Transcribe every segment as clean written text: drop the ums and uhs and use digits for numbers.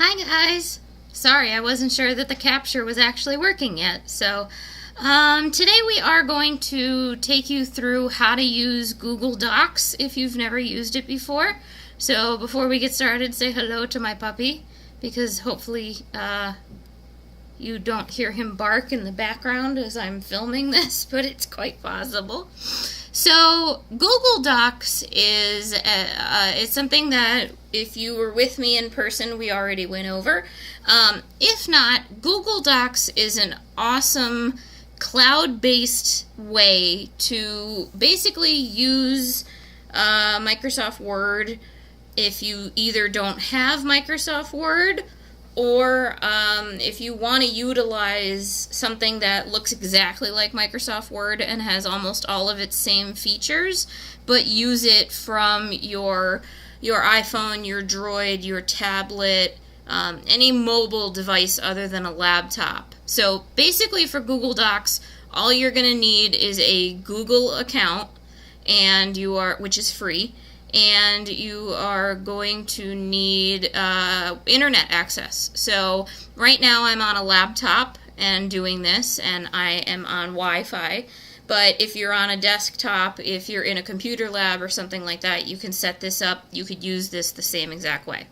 Hi guys! Sorry, I wasn't sure that the capture was actually working yet. Today we are going to take you through how to use Google Docs if you've never used it before. So before we get started, say hello to my puppy, because hopefully you don't hear him bark in the background as I'm filming this, but it's quite possible. So Google Docs is it's something that if you were with me in person, we already went over. If not, Google Docs is an awesome cloud-based way to basically use Microsoft Word if you either don't have Microsoft Word or if you want to utilize something that looks exactly like Microsoft Word and has almost all of its same features, but use it from your iPhone, your Droid, your tablet, any mobile device other than a laptop. So basically for Google Docs, all you're going to need is a Google account, and which is free. And you are going to need internet access. So right now I'm on a laptop and doing this, and I am on Wi-Fi. But if you're on a desktop, if you're in a computer lab or something like that, you can set this up. You could use this the same exact way.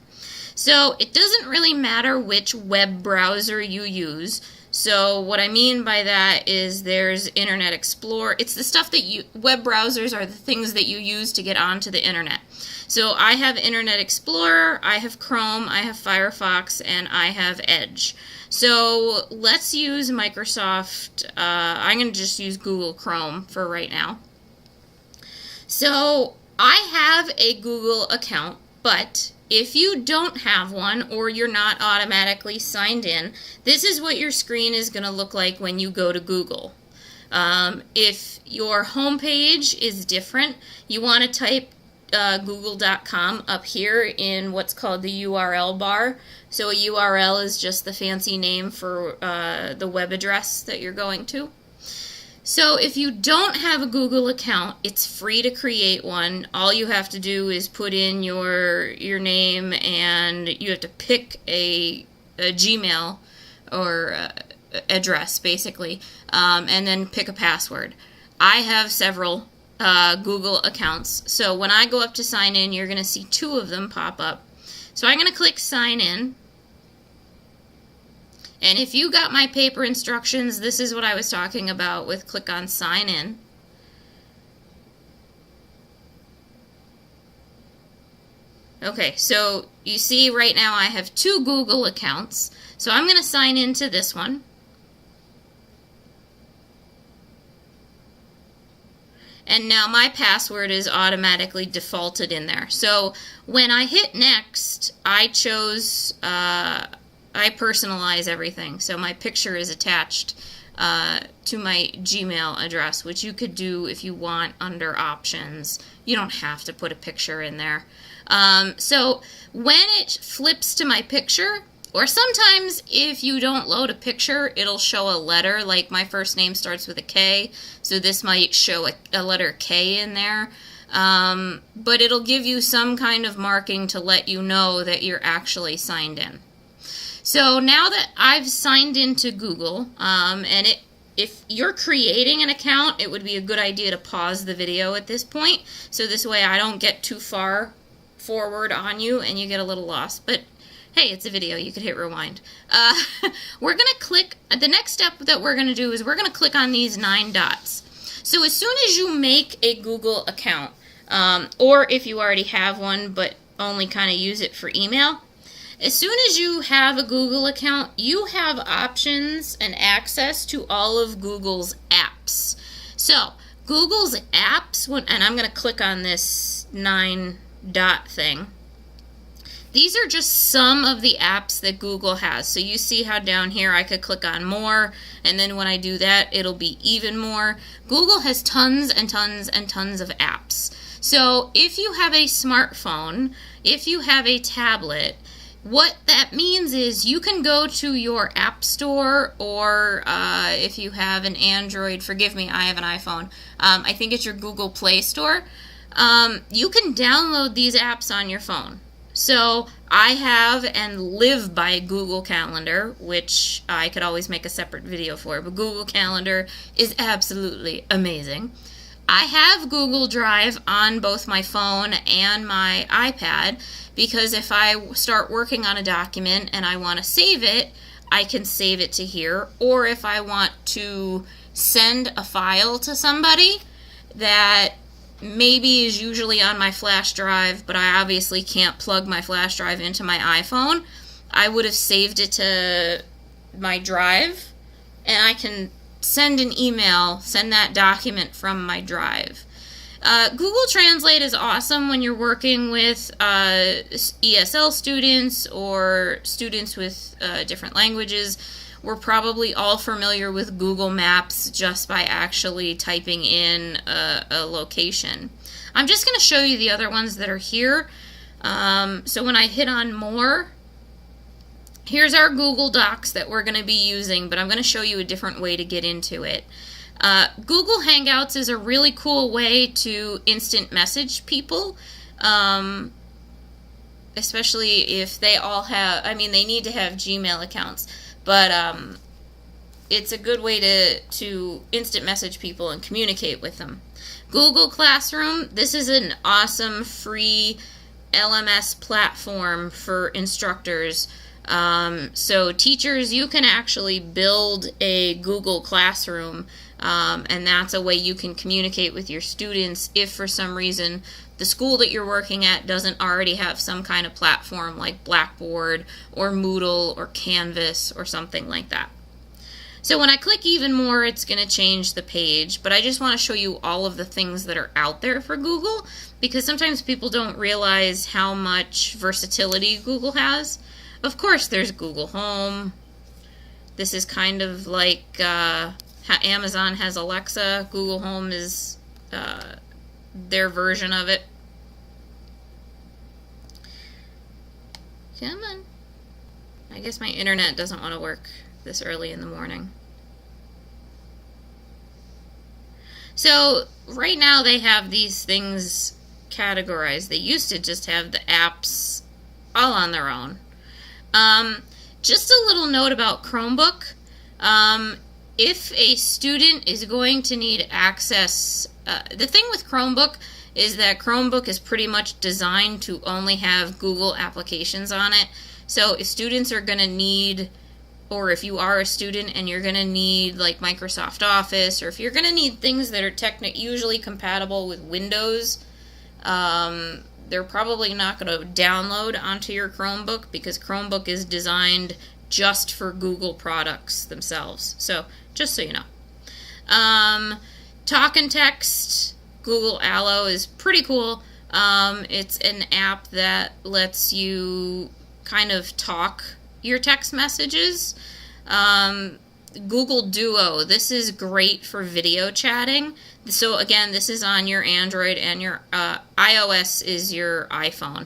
So it doesn't really matter which web browser you use. So what I mean by that is there's Internet Explorer. It's the stuff that web browsers are the things that you use to get onto the internet. So I have Internet Explorer, I have Chrome, I have Firefox, and I have Edge. So let's use Microsoft. I'm going to just use Google Chrome for right now. So I have a Google account, but if you don't have one or you're not automatically signed in, this is what your screen is going to look like when you go to Google. If your home page is different, you want to type google.com up here in what's called the URL bar. So a URL is just the fancy name for the web address that you're going to. So if you don't have a Google account, it's free to create one. All you have to do is put in your name, and you have to pick a Gmail or address, basically, and then pick a password. I have several Google accounts. So when I go up to sign in, you're going to see two of them pop up. So I'm going to click sign in. And if you got my paper instructions, this is what I was talking about with click on sign in. Okay, so you see right now I have two Google accounts. So I'm going to sign into this one. And now my password is automatically defaulted in there. So when I hit next, I chose, I personalize everything. So my picture is attached to my Gmail address, which you could do if you want under options. You don't have to put a picture in there. So when it flips to my picture, or sometimes if you don't load a picture, it'll show a letter, like my first name starts with a K, so this might show a letter K in there. But it'll give you some kind of marking to let you know that you're actually signed in. So now that I've signed into Google, and if you're creating an account, it would be a good idea to pause the video at this point, so this way I don't get too far forward on you and you get a little lost. But hey, it's a video, you could hit rewind. We're going to click, the next step that we're going to do is we're going to click on these 9 dots. So as soon as you make a Google account, or if you already have one but only kind of use it for email, as soon as you have a Google account, you have options and access to all of Google's apps. So Google's apps, and I'm going to click on this 9 dot thing. These are just some of the apps that Google has. So you see how down here I could click on more, and then when I do that, it'll be even more. Google has tons and tons and tons of apps. So if you have a smartphone, if you have a tablet, what that means is you can go to your app store, or if you have an Android, forgive me, I have an iPhone, I think it's your Google Play Store. You can download these apps on your phone. So I have and live by Google Calendar, which I could always make a separate video for, but Google Calendar is absolutely amazing. I have Google Drive on both my phone and my iPad because if I start working on a document and I want to save it, I can save it to here. Or if I want to send a file to somebody that maybe is usually on my flash drive, but I obviously can't plug my flash drive into my iPhone, I would have saved it to my drive, and I can send an email, send that document from my drive. Google Translate is awesome when you're working with ESL students or students with different languages. We're probably all familiar with Google Maps just by actually typing in a location. I'm just going to show you the other ones that are here. So when I hit on more, here's our Google Docs that we're going to be using, but I'm going to show you a different way to get into it. Google Hangouts is a really cool way to instant message people, especially if they all have, I mean, they need to have Gmail accounts. But it's a good way to instant message people and communicate with them. Google Classroom, this is an awesome free LMS platform for instructors. So teachers, you can actually build a Google Classroom, and that's a way you can communicate with your students if for some reason the school that you're working at doesn't already have some kind of platform like Blackboard or Moodle or Canvas or something like that. So when I click even more, it's going to change the page, but I just want to show you all of the things that are out there for Google because sometimes people don't realize how much versatility Google has. Of course, there's Google Home. This is kind of like how Amazon has Alexa. Google Home is their version of it. Come on. I guess my internet doesn't want to work this early in the morning. So right now they have these things categorized. They used to just have the apps all on their own. Just a little note about Chromebook. If a student is going to need access, the thing with Chromebook is that Chromebook is pretty much designed to only have Google applications on it. So if students are going to need, or if you are a student and you're going to need like Microsoft Office, or if you're going to need things that are usually compatible with Windows, they're probably not going to download onto your Chromebook because Chromebook is designed just for Google products themselves. So just so you know. Talk and text, Google Allo is pretty cool. It's an app that lets you kind of talk your text messages. Google Duo, this is great for video chatting. So again, this is on your Android and your iOS is your iPhone.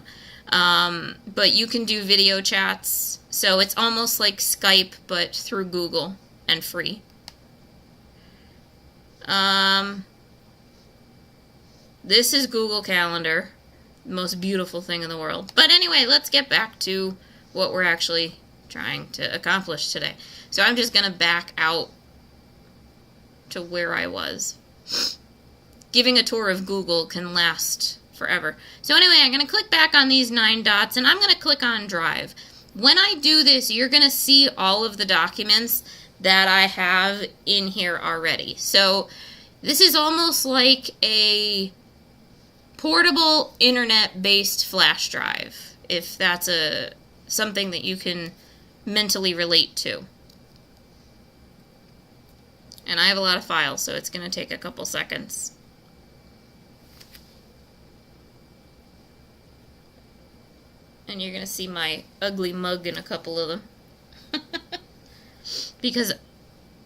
But you can do video chats. So it's almost like Skype, but through Google and free. This is Google Calendar, the most beautiful thing in the world. But anyway, let's get back to what we're actually trying to accomplish today. So I'm just going to back out to where I was. Giving a tour of Google can last forever. So anyway, I'm going to click back on these 9 dots, and I'm going to click on Drive. When I do this, you're going to see all of the documents that I have in here already. So this is almost like a portable internet-based flash drive, if that's something that you can mentally relate to. And I have a lot of files, so it's going to take a couple seconds. And you're going to see my ugly mug in a couple of them. Because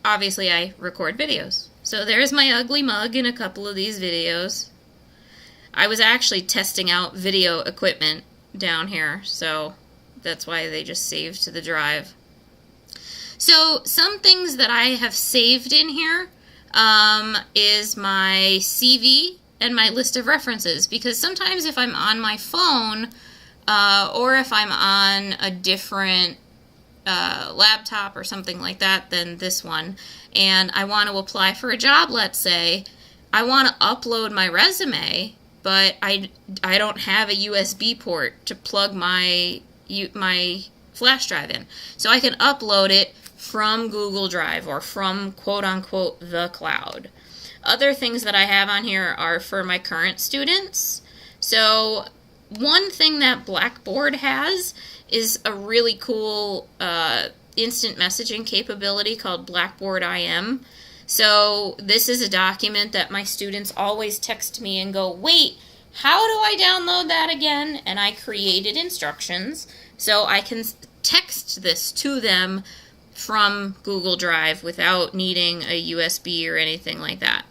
obviously I record videos. So there's my ugly mug in a couple of these videos. I was actually testing out video equipment down here, so that's why they just saved to the drive. So some things that I have saved in here is my CV and my list of references, because sometimes if I'm on my phone, or if I'm on a different laptop or something like that than this one, and I want to apply for a job, let's say, I want to upload my resume, but I don't have a USB port to plug my flash drive in. So I can upload it from Google Drive or from quote-unquote the cloud. Other things that I have on here are for my current students. So one thing that Blackboard has is a really cool instant messaging capability called Blackboard IM. So this is a document that my students always text me and go, wait, how do I download that again? And I created instructions so I can text this to them from Google Drive without needing a USB or anything like that.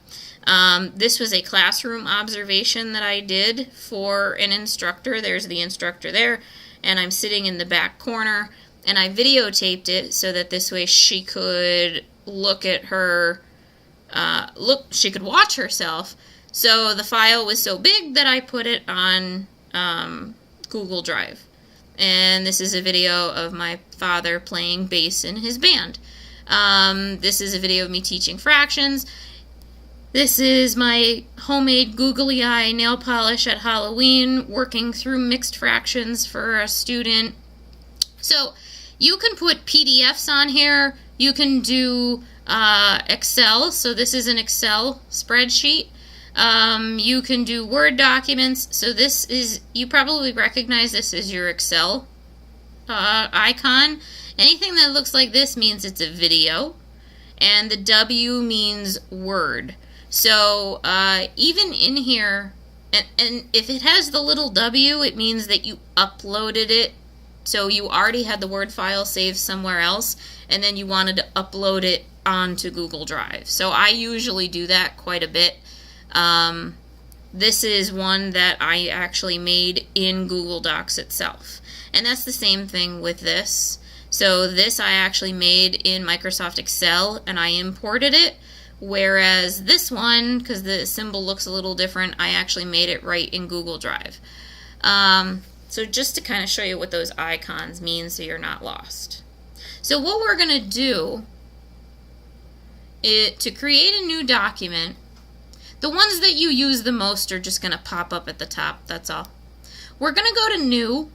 This was a classroom observation that I did for an instructor. There's the instructor there, and I'm sitting in the back corner, and I videotaped it so that this way she could look at her, she could watch herself. So the file was so big that I put it on Google Drive. And this is a video of my father playing bass in his band. This is a video of me teaching fractions. This is my homemade googly eye nail polish at Halloween, working through mixed fractions for a student. So you can put PDFs on here. You can do Excel. So this is an Excel spreadsheet. You can do Word documents. So this is, you probably recognize this as your Excel icon. Anything that looks like this means it's a video. And the W means Word. So even in here, and if it has the little W, it means that you uploaded it. So you already had the Word file saved somewhere else, and then you wanted to upload it onto Google Drive. So I usually do that quite a bit. This is one that I actually made in Google Docs itself. And that's the same thing with this. So this I actually made in Microsoft Excel, and I imported it. Whereas this one, because the symbol looks a little different, I actually made it right in Google Drive. So just to kind of show you what those icons mean so you're not lost. So what we're going to do is to create a new document. The ones that you use the most are just going to pop up at the top, that's all. We're going to go to New.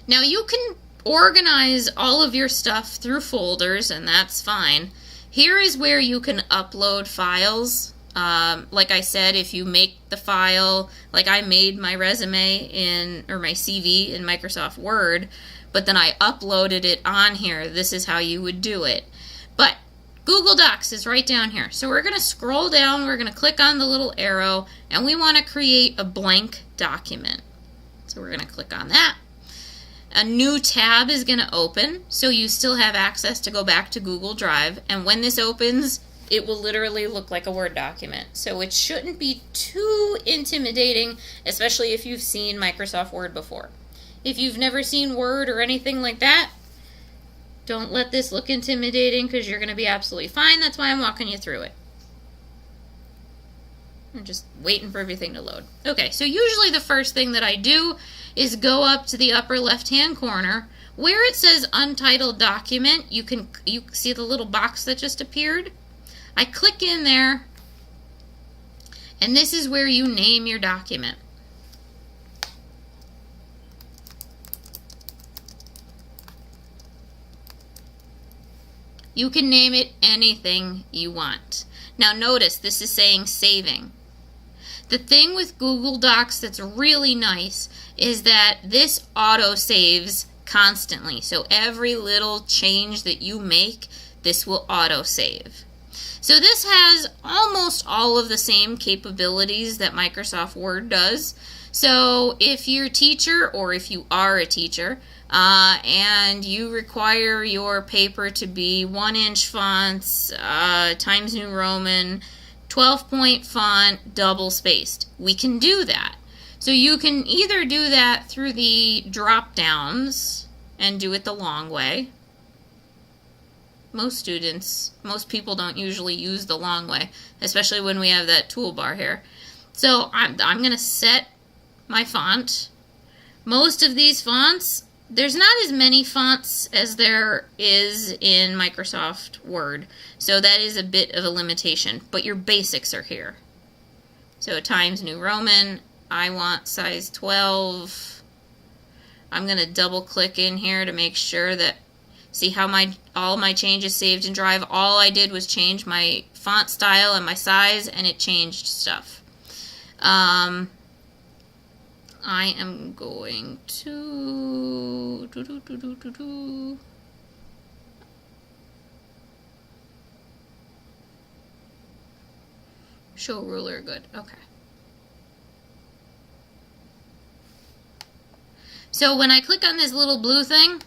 Now you can organize all of your stuff through folders, and that's fine. Here is where you can upload files. Like I said, if you make the file, like I made my resume or my CV in Microsoft Word, but then I uploaded it on here, this is how you would do it. But Google Docs is right down here. So we're going to scroll down, we're going to click on the little arrow, and we want to create a blank document. So we're going to click on that. A new tab is going to open, so you still have access to go back to Google Drive, and when this opens, it will literally look like a Word document. So it shouldn't be too intimidating, especially if you've seen Microsoft Word before. If you've never seen Word or anything like that, don't let this look intimidating because you're going to be absolutely fine. That's why I'm walking you through it. I'm just waiting for everything to load. Okay, so usually the first thing that I do is go up to the upper left-hand corner. Where it says Untitled Document, you see the little box that just appeared? I click in there, and this is where you name your document. You can name it anything you want. Now notice, this is saying saving. The thing with Google Docs that's really nice is that this auto-saves constantly. So every little change that you make, this will auto-save. So this has almost all of the same capabilities that Microsoft Word does. So if you're a teacher, or if you are a teacher, and you require your paper to be 1-inch fonts, Times New Roman, 12-point font, double-spaced, we can do that. So you can either do that through the drop-downs and do it the long way. Most people don't usually use the long way, especially when we have that toolbar here. So I'm going to set my font. Most of these fonts, there's not as many fonts as there is in Microsoft Word, so that is a bit of a limitation, but your basics are here. So Times New Roman, I want size 12. I'm going to double click in here to make sure that, see how all my changes saved in Drive. All I did was change my font style and my size, and it changed stuff. I am going to show ruler. Good. Okay. So when I click on this little blue thing,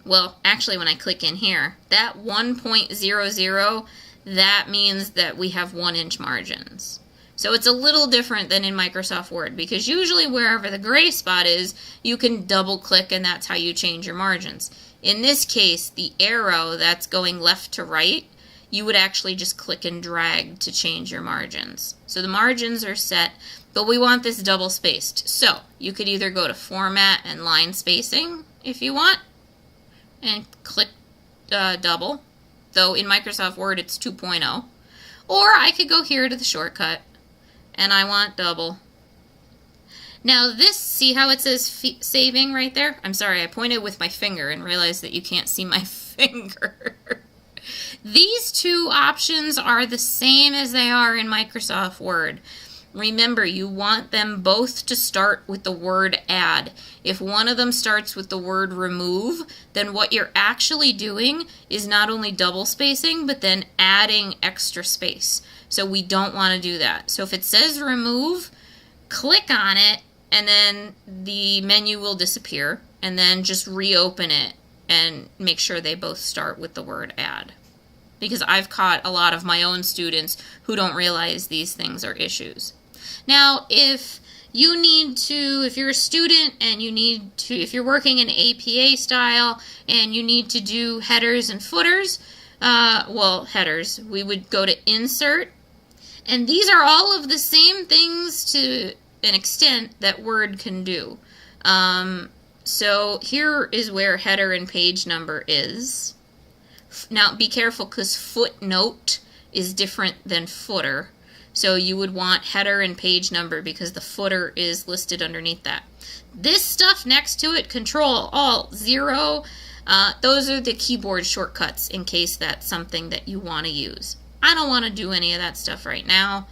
well, actually when I click in here, that 1.00, that means that we have 1-inch margins. So it's a little different than in Microsoft Word, because usually wherever the gray spot is, you can double click and that's how you change your margins. In this case, the arrow that's going left to right, you would actually just click and drag to change your margins. So the margins are set, but we want this double spaced. So you could either go to Format and Line Spacing if you want, and click double, though in Microsoft Word it's 2.0. Or I could go here to the shortcut, and I want double. Now this, see how it says saving right there? I'm sorry, I pointed with my finger and realized that you can't see my finger. These two options are the same as they are in Microsoft Word. Remember, you want them both to start with the word add. If one of them starts with the word remove, then what you're actually doing is not only double spacing, but then adding extra space. So we don't want to do that. So if it says remove, click on it, and then the menu will disappear, and then just reopen it and make sure they both start with the word add. Because I've caught a lot of my own students who don't realize these things are issues. Now, if you're a student and if you're working in APA style and you need to do headers and footers, headers, we would go to Insert. And these are all of the same things to an extent that Word can do. So here is where header and page number is. Now be careful, because footnote is different than footer. So you would want header and page number because the footer is listed underneath that. This stuff next to it, Control, Alt, 0, those are the keyboard shortcuts in case that's something that you want to use. I don't want to do any of that stuff right now.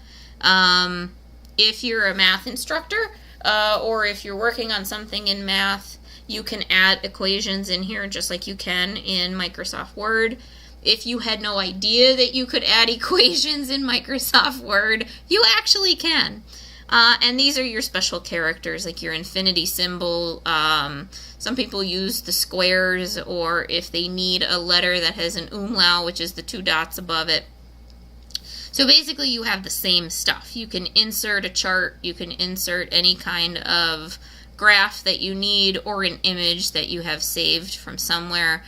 If you're a math instructor or if you're working on something in math, you can add equations in here just like you can in Microsoft Word. If you had no idea that you could add equations in Microsoft Word, you actually can. And these are your special characters, like your infinity symbol. Some people use the squares, or if they need a letter that has an umlaut, which is the 2 dots above it. So basically you have the same stuff. You can insert a chart, you can insert any kind of graph that you need, or an image that you have saved from somewhere.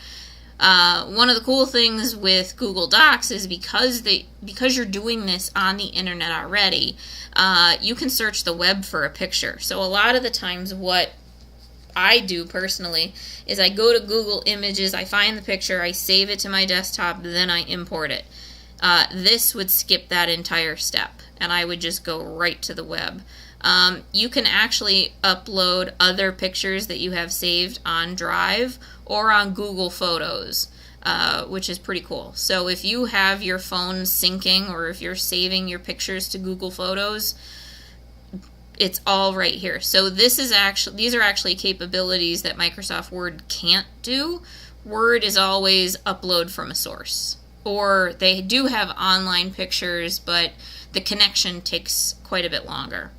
One of the cool things with Google Docs is because you're doing this on the internet already, you can search the web for a picture. So a lot of the times what I do personally is I go to Google Images, I find the picture, I save it to my desktop, then I import it. This would skip that entire step, and I would just go right to the web. You can actually upload other pictures that you have saved on Drive or on Google Photos, which is pretty cool. So if you have your phone syncing, or if you're saving your pictures to Google Photos, it's all right here. So these are actually capabilities that Microsoft Word can't do. Word is always upload from a source. Or they do have online pictures, but the connection takes quite a bit longer.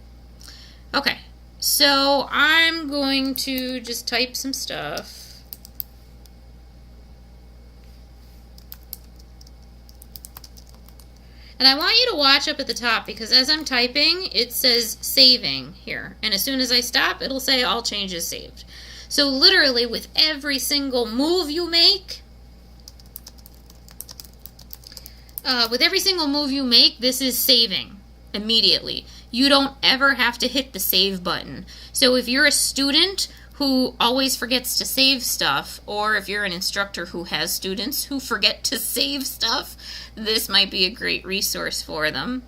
Okay, so I'm going to just type some stuff. And I want you to watch up at the top, because as I'm typing, it says saving here. And as soon as I stop, it'll say all changes saved. So literally with every single move you make, this is saving immediately. you don't ever have to hit the save button. So if you're a student who always forgets to save stuff, or if you're an instructor who has students who forget to save stuff, this might be a great resource for them.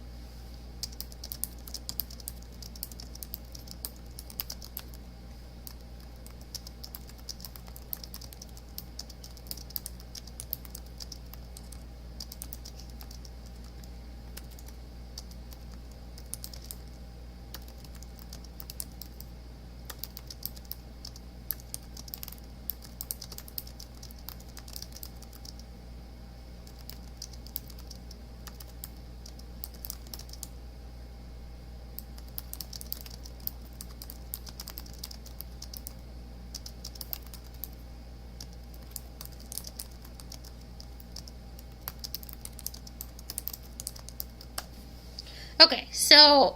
Okay, so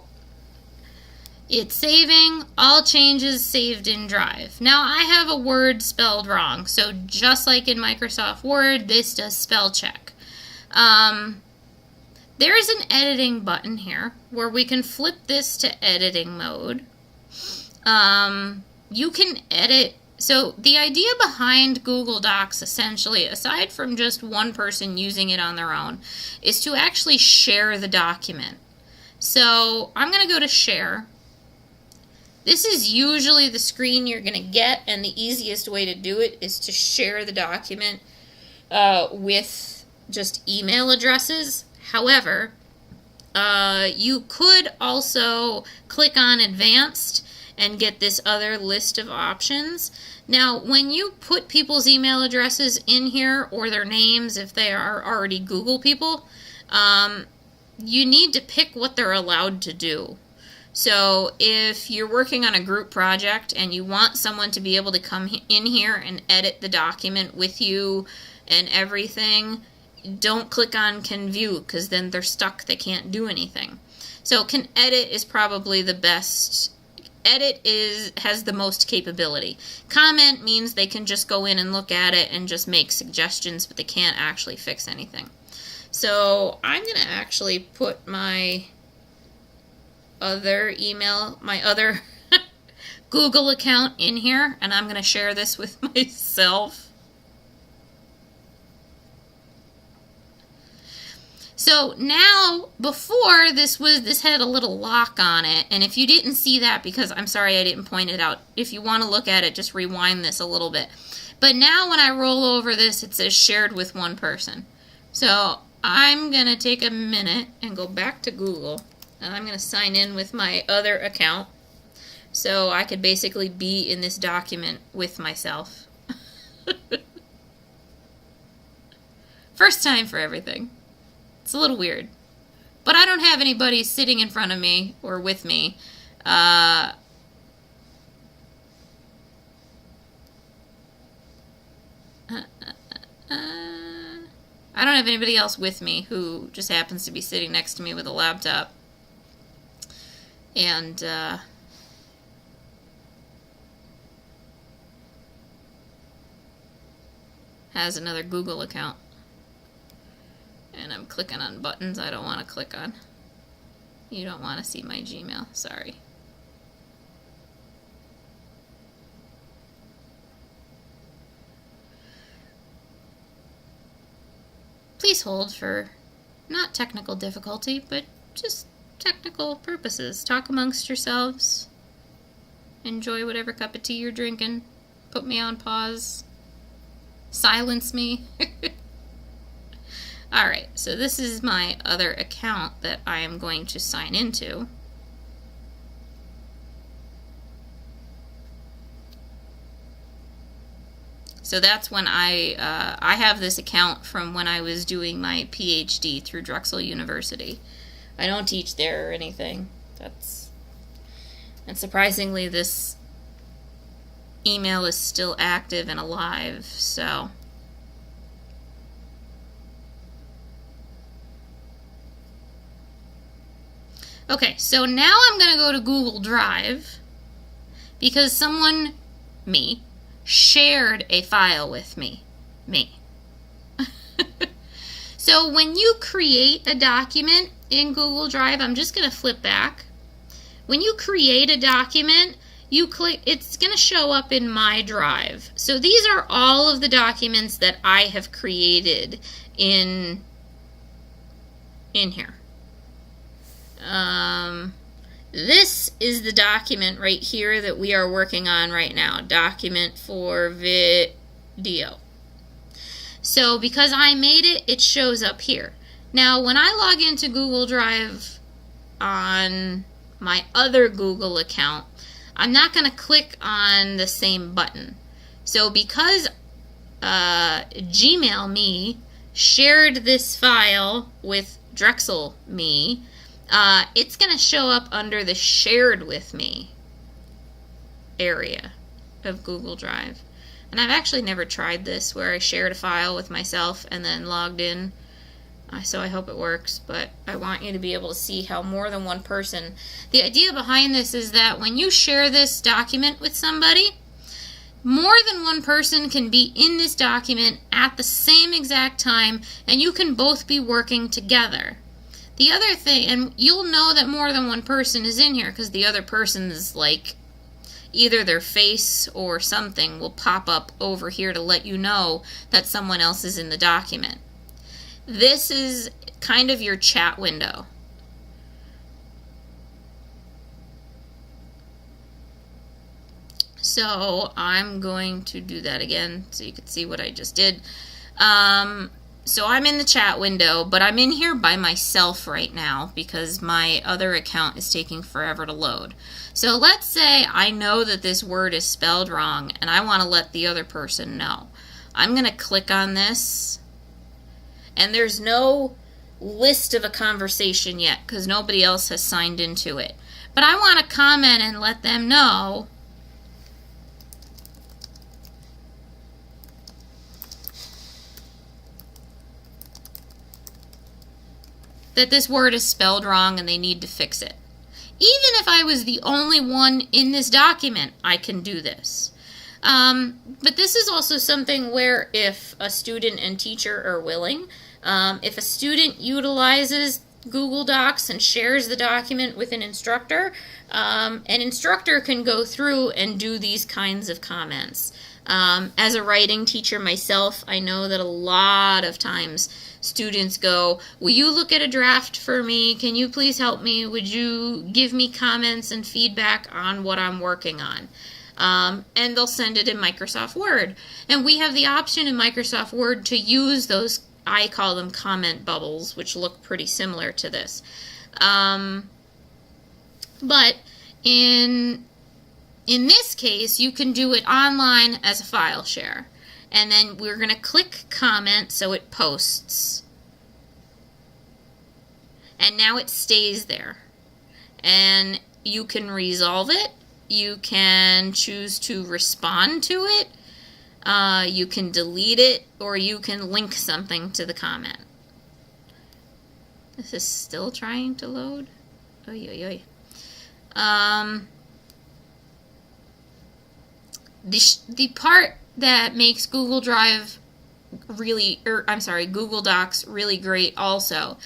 it's saving, all changes saved in Drive. Now I have a word spelled wrong, so just like in Microsoft Word, this does spell check. There is an editing button here where we can flip this to editing mode. You can edit. So the idea behind Google Docs, essentially, aside from just one person using it on their own, is to actually share the document. So I'm going to go to share. This is usually the screen you're going to get, and the easiest way to do it is to share the document with just email addresses. However, you could also click on advanced and get this other list of options. Now, when you put people's email addresses in here, or their names if they are already Google people, you need to pick what they're allowed to do. So if you're working on a group project and you want someone to be able to come in here and edit the document with you and everything, don't click on can view, because then they're stuck, they can't do anything. So can edit is probably the best. Edit has the most capability. Comment means they can just go in and look at it and just make suggestions, but they can't actually fix anything. So I'm going to actually put my other email, my other Google account in here, and I'm going to share this with myself. So now, before this had a little lock on it, and if you didn't see that, because I'm sorry I didn't point it out, if you want to look at it, just rewind this a little bit. But now when I roll over this, it says shared with one person. So I'm going to take a minute and go back to Google, and I'm going to sign in with my other account so I could basically be in this document with myself. First time for everything. It's a little weird. But I don't have anybody sitting in front of me or with me. I don't have anybody else with me who just happens to be sitting next to me with a laptop. And has another Google account. And I'm clicking on buttons I don't want to click on. You don't want to see my Gmail, sorry. Please hold for not technical difficulty, but just technical purposes. Talk amongst yourselves. Enjoy whatever cup of tea you're drinking. Put me on pause. Silence me. Alright, so this is my other account that I am going to sign into. So that's when I have this account from when I was doing my PhD through Drexel University. I don't teach there or anything. And surprisingly, this email is still active and alive, so. Okay, so now I'm going to go to Google Drive because someone, me, shared a file with me. So when you create a document in Google Drive, I'm just going to flip back. When you create a document, you click, it's going to show up in My Drive. So these are all of the documents that I have created in here. This is the document right here that we are working on right now. Document for video. So because I made it, it shows up here. Now when I log into Google Drive on my other Google account, I'm not going to click on the same button. So because Gmail me shared this file with Drexel me, it's going to show up under the Shared With Me area of Google Drive. And I've actually never tried this where I shared a file with myself and then logged in. So I hope it works, but I want you to be able to see how more than one person... The idea behind this is that when you share this document with somebody, more than one person can be in this document at the same exact time, and you can both be working together. The other thing, and you'll know that more than one person is in here because the other person's like either their face or something will pop up over here to let you know that someone else is in the document. This is kind of your chat window. So I'm going to do that again so you can see what I just did. So I'm in the chat window, but I'm in here by myself right now because my other account is taking forever to load. So let's say I know that this word is spelled wrong and I want to let the other person know. I'm going to click on this, and there's no list of a conversation yet because nobody else has signed into it. But I want to comment and let them know that this word is spelled wrong and they need to fix it. Even if I was the only one in this document, I can do this. But this is also something where if a student and teacher are willing, if a student utilizes Google Docs and shares the document with an instructor can go through and do these kinds of comments. As a writing teacher myself, I know that a lot of times students go, will you look at a draft for me? Can you please help me? Would you give me comments and feedback on what I'm working on? And they'll send it in Microsoft Word. And we have the option in Microsoft Word to use those, I call them comment bubbles, which look pretty similar to this. But in this case, you can do it online as a file share. And then we're going to click comment so it posts. And now it stays there. And you can resolve it. You can choose to respond to it. You can delete it, or you can link something to the comment. This is still trying to load. Oy, oy, oy. The part that makes Google Drive really, Google Docs really great also,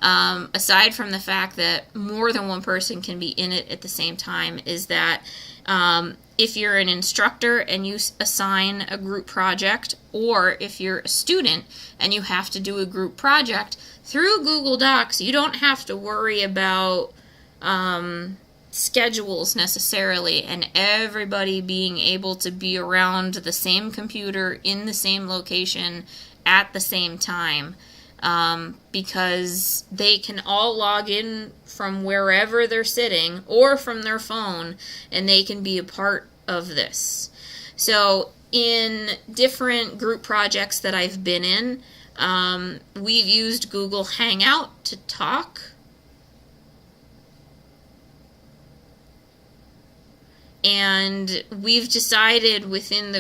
aside from the fact that more than one person can be in it at the same time, is that if you're an instructor and you assign a group project, or if you're a student and you have to do a group project, through Google Docs, you don't have to worry about schedules necessarily and everybody being able to be around the same computer in the same location at the same time, because they can all log in from wherever they're sitting or from their phone, and they can be a part of this. So in different group projects that I've been in, we've used Google Hangout to talk. And we've decided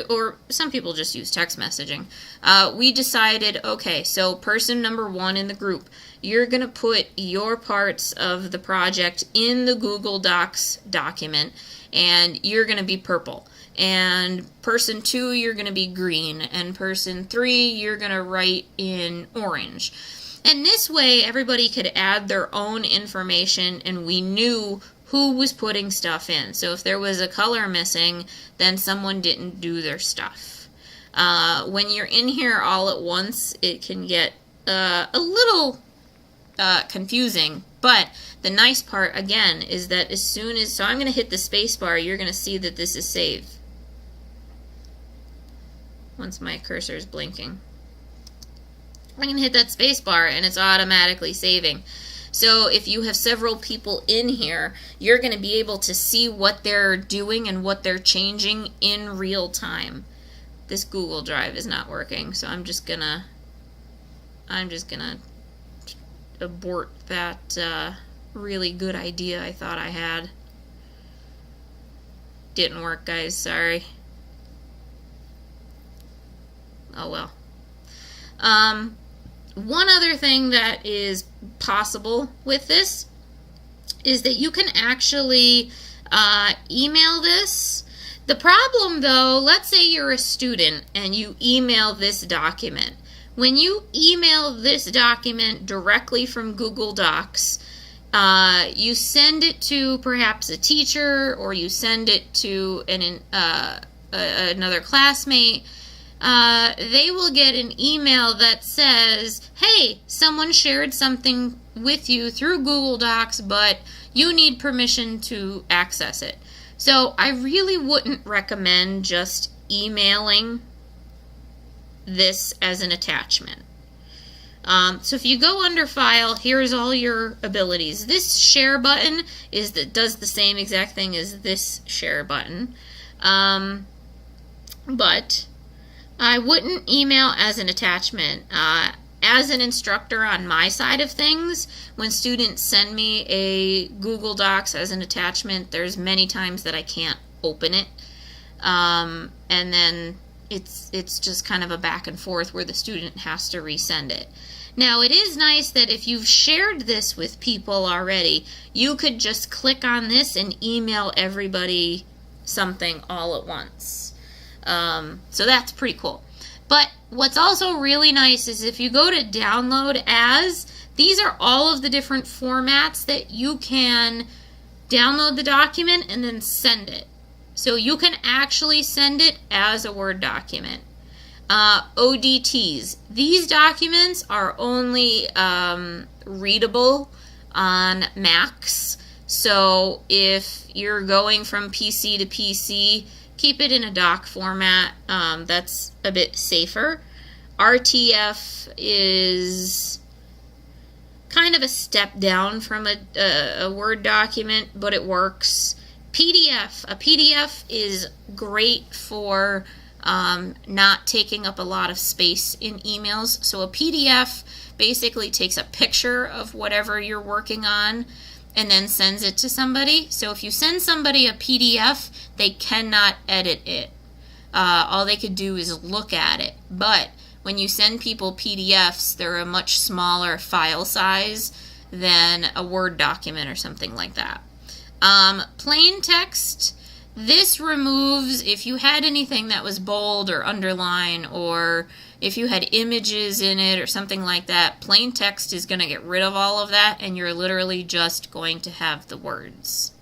or some people just use text messaging. We decided, okay, so person number 1 in the group, you're going to put your parts of the project in the Google Docs document, and you're going to be purple. And person 2, you're going to be green. And person 3, you're going to write in orange. And this way, everybody could add their own information, and we knew who was putting stuff in. So if there was a color missing, then someone didn't do their stuff. When you're in here all at once, it can get a little confusing, but the nice part, again, is that as soon as, so I'm going to hit the space bar, you're going to see that this is saved. Once my cursor is blinking. I'm going to hit that space bar and it's automatically saving. So if you have several people in here, you're going to be able to see what they're doing and what they're changing in real time. This Google Drive is not working, so I'm just gonna abort that really good idea I thought I had. Didn't work, guys, sorry. Oh well. One other thing that is possible with this is that you can actually email this. The problem, though, let's say you're a student and you email this document. When you email this document directly from Google Docs, you send it to perhaps a teacher or you send it to another classmate. They will get an email that says, hey, someone shared something with you through Google Docs, but you need permission to access it. So I really wouldn't recommend just emailing this as an attachment. So if you go under File, here's all your abilities. This Share button does the same exact thing as this Share button. But I wouldn't email as an attachment. As an instructor on my side of things, when students send me a Google Docs as an attachment, there's many times that I can't open it. And then it's just kind of a back and forth where the student has to resend it. Now, it is nice that if you've shared this with people already, you could just click on this and email everybody something all at once. So that's pretty cool. But what's also really nice is if you go to Download As, these are all of the different formats that you can download the document and then send it. So you can actually send it as a Word document. ODTs. These documents are only readable on Macs. So if you're going from PC to PC, keep it in a doc format. That's a bit safer. RTF is kind of a step down from a Word document, but it works. PDF. A PDF is great for not taking up a lot of space in emails. So a PDF basically takes a picture of whatever you're working on and then sends it to somebody. So if you send somebody a PDF, they cannot edit it. All they could do is look at it. But when you send people PDFs, they're a much smaller file size than a Word document or something like that. Plain text, this removes, if you had anything that was bold or underline, or if you had images in it or something like that, plain text is going to get rid of all of that, and you're literally just going to have the words.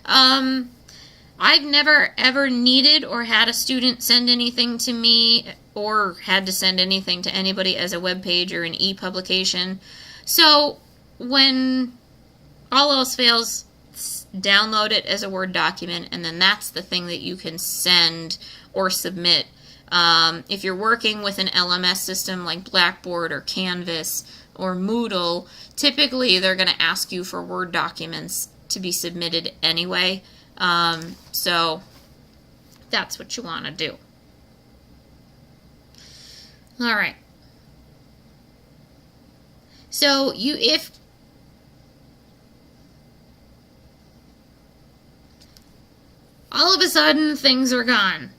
I've never ever needed or had a student send anything to me or had to send anything to anybody as a web page or an e-publication. So when all else fails, download it as a Word document, and then that's the thing that you can send or submit. If you're working with an LMS system like Blackboard or Canvas or Moodle, typically they're going to ask you for Word documents to be submitted anyway. So that's what you want to do. All right. So if all of a sudden things are gone,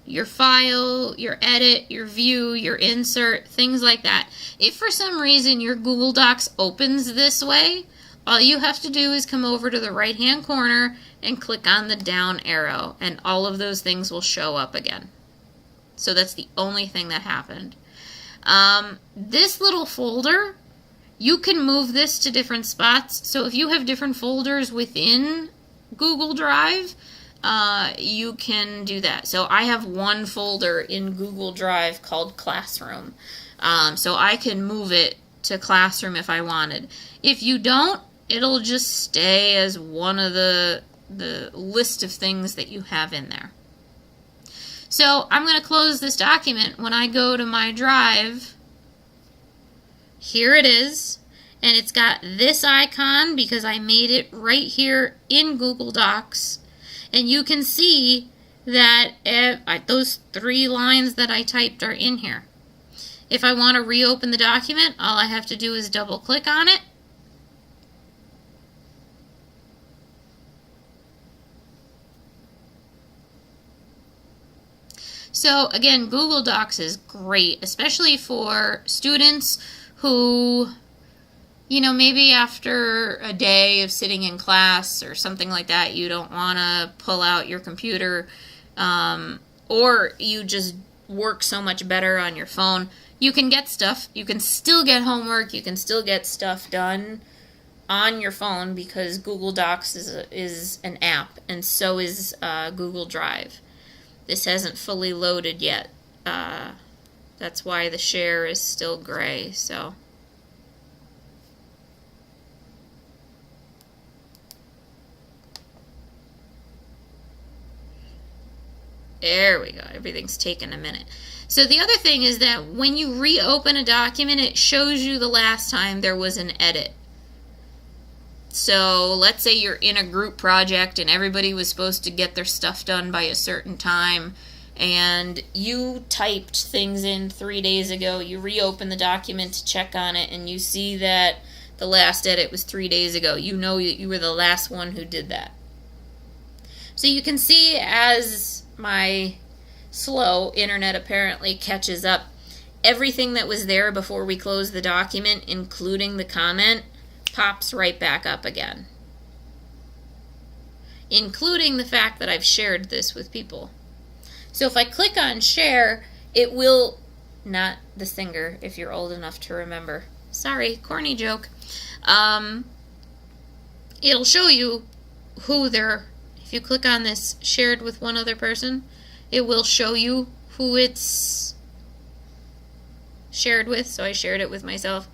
your file, your edit, your view, your insert, things like that. If for some reason your Google Docs opens this way, all you have to do is come over to the right hand corner and click on the down arrow, and all of those things will show up again. So that's the only thing that happened. This little folder you can move this to different spots. So if you have different folders within Google Drive, you can do that. So I have one folder in Google Drive called Classroom. So I can move it to Classroom if I wanted. If you don't, it'll just stay as one of the list of things that you have in there. So I'm going to close this document. When I go to my drive, here it is, and it's got this icon because I made it right here in Google Docs, and you can see that those 3 lines that I typed are in here. If I want to reopen the document, all I have to do is double click on it. So again, Google Docs is great, especially for students who, maybe after a day of sitting in class or something like that, you don't want to pull out your computer, or you just work so much better on your phone. You can get stuff. You can still get homework. You can still get stuff done on your phone because Google Docs is an app, and so is Google Drive. This hasn't fully loaded yet. That's why the share is still gray. So there we go. Everything's taken a minute. So the other thing is that when you reopen a document, it shows you the last time there was an edit. So let's say you're in a group project and everybody was supposed to get their stuff done by a certain time, and you typed things in 3 days ago. You reopen the document to check on it, and you see that the last edit was 3 days ago. You know that you were the last one who did that. So you can see as my slow internet apparently catches up, everything that was there before we closed the document, including the comment, pops right back up again, including the fact that I've shared this with people. So if I click on share, it will, not the singer if you're old enough to remember, sorry, corny joke, it'll show you who they're, if you click on this shared with one other person, it will show you who it's shared with. So I shared it with myself.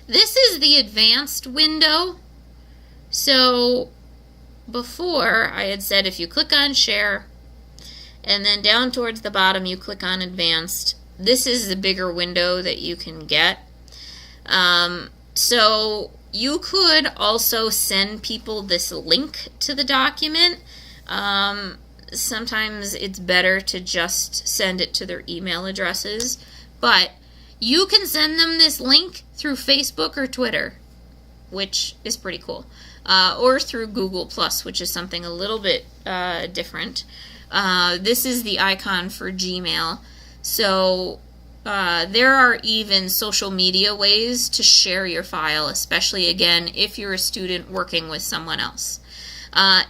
This is the advanced window. So before I had said if you click on share and then down towards the bottom you click on advanced, this is the bigger window that you can get. So you could also send people this link to the document. Sometimes it's better to just send it to their email addresses, but you can send them this link through Facebook or Twitter, which is pretty cool, or through Google+, which is something a little bit different. This is the icon for Gmail. So there are even social media ways to share your file, especially, again, if you're a student working with someone else.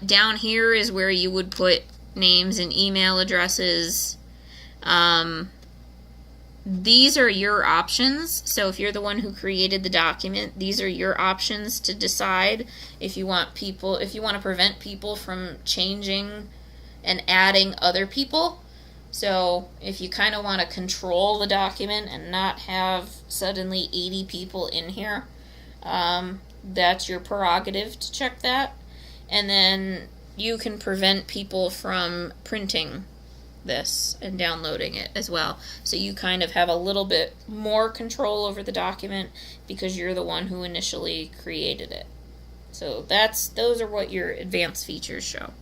Down here is where you would put names and email addresses. These are your options. So if you're the one who created the document, these are your options to decide if you want to prevent people from changing and adding other people. So if you kind of want to control the document and not have suddenly 80 people in here, that's your prerogative to check that. And then you can prevent people from printing this and downloading it as well. So you kind of have a little bit more control over the document because you're the one who initially created it. So those are what your advanced features show.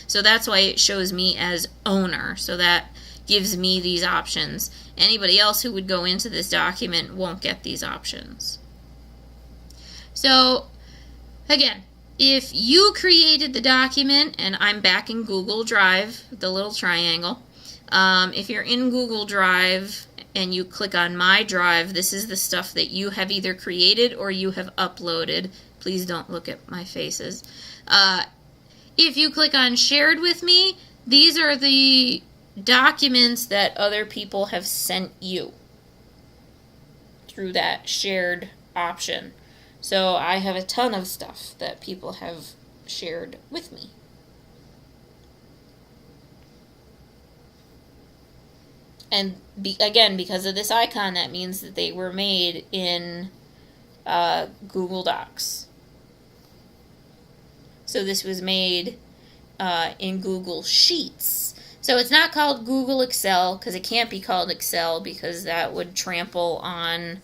So that's why it shows me as owner. So that gives me these options. Anybody else who would go into this document won't get these options. So again, if you created the document, and I'm back in Google Drive, the little triangle, if you're in Google Drive and you click on My Drive, this is the stuff that you have either created or you have uploaded. Please don't look at my faces. If you click on Shared with Me, these are the documents that other people have sent you through that shared option. So I have a ton of stuff that people have shared with me. And again, because of this icon, that means that they were made in Google Docs. So this was made in Google Sheets. So it's not called Google Excel, because it can't be called Excel, because that would trample on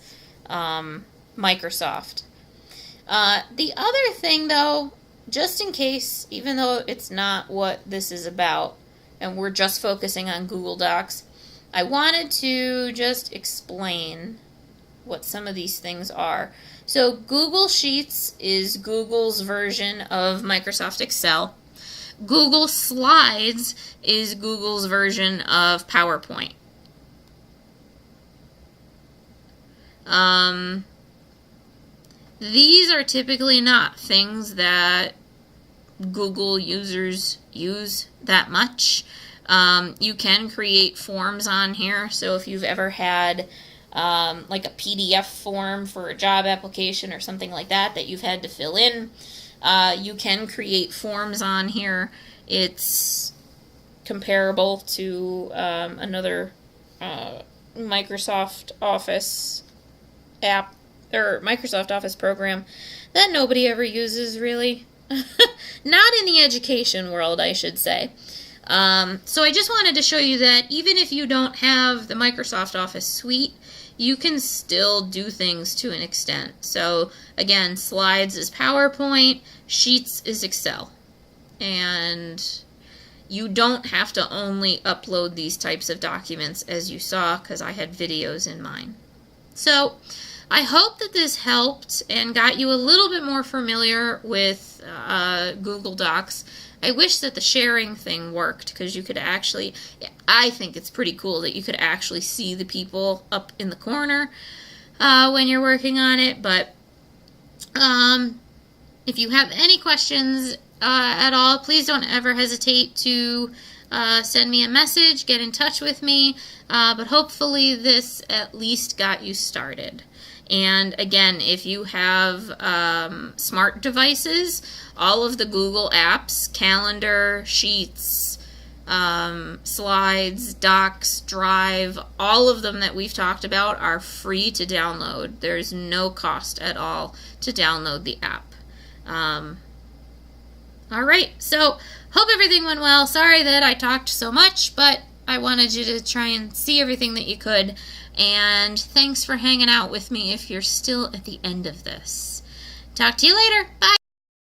Microsoft. The other thing, though, just in case, even though it's not what this is about, and we're just focusing on Google Docs, I wanted to just explain what some of these things are. So Google Sheets is Google's version of Microsoft Excel. Google Slides is Google's version of PowerPoint. These are typically not things that Google users use that much. You can create forms on here, so if you've ever had like a PDF form for a job application or something like that that you've had to fill in, you can create forms on here. It's comparable to another Microsoft Office app, or Microsoft Office program that nobody ever uses, really. Not in the education world, I should say. So I just wanted to show you that even if you don't have the Microsoft Office suite, you can still do things to an extent. So again, Slides is PowerPoint, Sheets is Excel. And you don't have to only upload these types of documents, as you saw, because I had videos in mine. So I hope that this helped and got you a little bit more familiar with Google Docs. I wish that the sharing thing worked, because you could actually, I think it's pretty cool that you could actually see the people up in the corner when you're working on it. But if you have any questions at all, please don't ever hesitate to send me a message, get in touch with me. But hopefully this at least got you started. And again, if you have smart devices, all of the Google apps, Calendar, Sheets, Slides, Docs, Drive, all of them that we've talked about are free to download. There's no cost at all to download the app. Alright, so hope everything went well. Sorry that I talked so much, but I wanted you to try and see everything that you could. And thanks for hanging out with me if you're still at the end of this. Talk to you later. Bye.